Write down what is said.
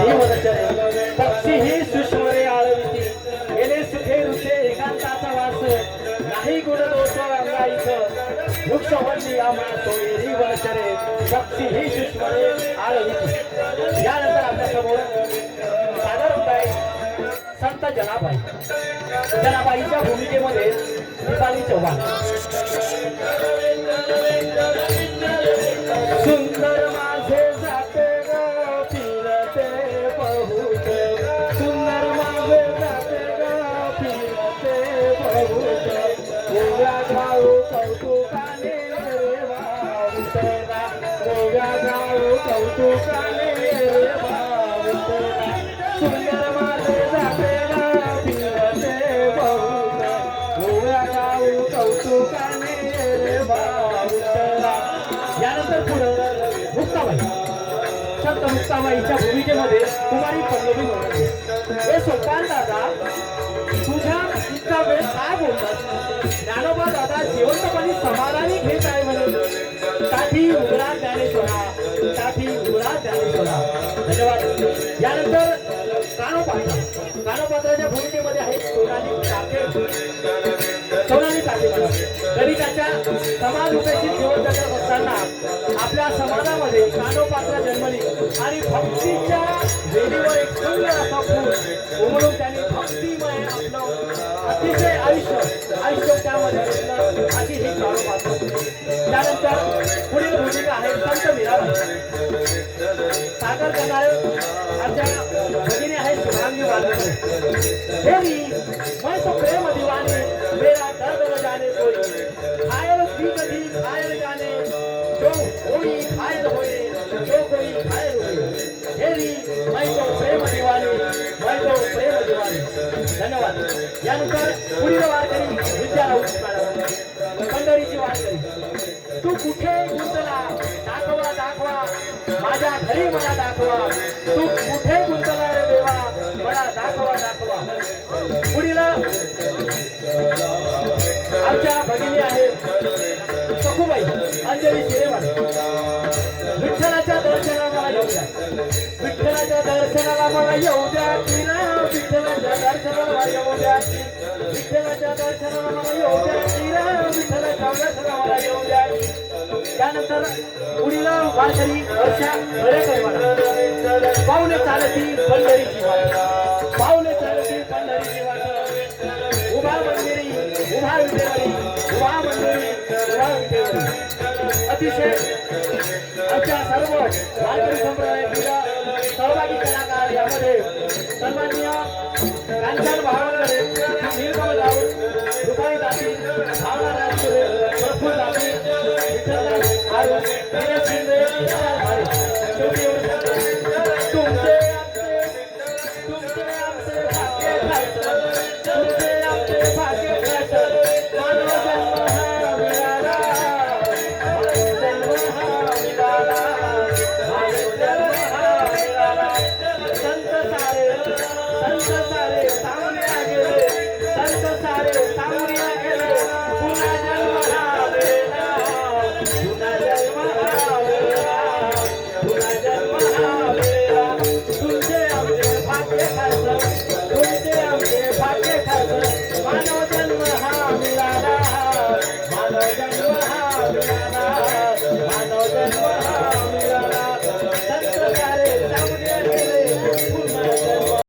ही वनचरे पक्षी ही सुष्मरे आळविती गेले सुखे ऋषे एकांताचा वास नाही गुण दोष अंगाईक वृक्ष वल्ली आम्हा सोयी ही वनचरे पक्षी ही सुष्मरे आळविती। यानंतर आपल्या समोर सादर होत आहे संत जनाबाई। जनाबाईच्या भूमिकेमध्ये दीपाली चव्हाण। सुंदर माझे जाते ग फिरते बहुत सुंदर माझे जाते ग फिरते बहुत गोव्या गाऊ कौतुकाने रे भावतेरा गोव्या गाऊ कौतुकाने रे भावतेरा सुंदर माझे जाते ग फिरते बहुत गोव्या गाऊ कौतुकाने रे भावतेरा। यानंतर पुढे मुक्ताबाई संत मुक्ताबाईच्या भूमिकेमध्ये कुमारी पल्लवी म्हणते हे सोपान दादा तुझ्या इतका वेळ काय बोलतात ज्ञानोबा दादा जिवंतपणी समाधानी घेत आहे म्हणून साठी उघडा ज्ञानेश्वरा साठी उघडा ज्ञानेश्वरा धन्यवाद। यानंतर कानोपात्राच्या भूमिकेमध्ये आहे सोनाली टाके गणिताच्या समाज उपेक्षित जीवन जगत असताना आपल्या समाजामध्ये कानोपात्रा जन्मली आणि भक्तीच्या वेदीवर एक सुंदर असा फूल उमलून त्यांनी भक्तिमय आपलं अतिशय आयुष्य त्यामध्ये घेतलं अशी ही कानोपात्र। त्यानंतर पुढील भूमिका आहे संत मीराबाई। सादर करणारे आमच्या भगिनी आहे शुभांगी वालकर। देवी मैं तो प्रेम दीवानी मेरा दर्द न जाने कोई घायल भी कभी घायल जाने जो कोई घायल होए जो कोई घायल होए देवी मैं तो प्रेम दीवानी मैं तो प्रेम दीवानी। धन्यवाद। यानंतर पुढील वारकरी विद्या राऊत मॅडम पंढरीची वारकरी। तू कुठे गुंतला दाखवा दाखवा माझ्या घरी मला दाखवा तू कुठे गुंतला रे देवा मला दाखवा दाखवा। पुढील आमच्या भगिनी आहेत सखूबाई अंजली शिरेवाड। विठ्ठलाच्या दर्शनाला मला येऊ द्या विठ्ठलाच्या दर्शनाला मला येऊ द्या विठ्ठलाच्या दर्शनाला मला येऊ द्या विठ्ठलाच्या दर्शनाला मला येऊ द्या विठ्ठलाच्या दर्शनाला मला येऊ द्या। त्यानंतर पुढील वारकरी वर्षा हरेकर पाहुणे चालती पंढरीची वाट पाहुणे चालती पंढरीची वाट उभा मंदिरी उभा विठेवरी उभा मंदिरी उभा विठेवरी। अतिशय आमच्या सर्व वारकरी संप्रदायातील सहभागी कलाकार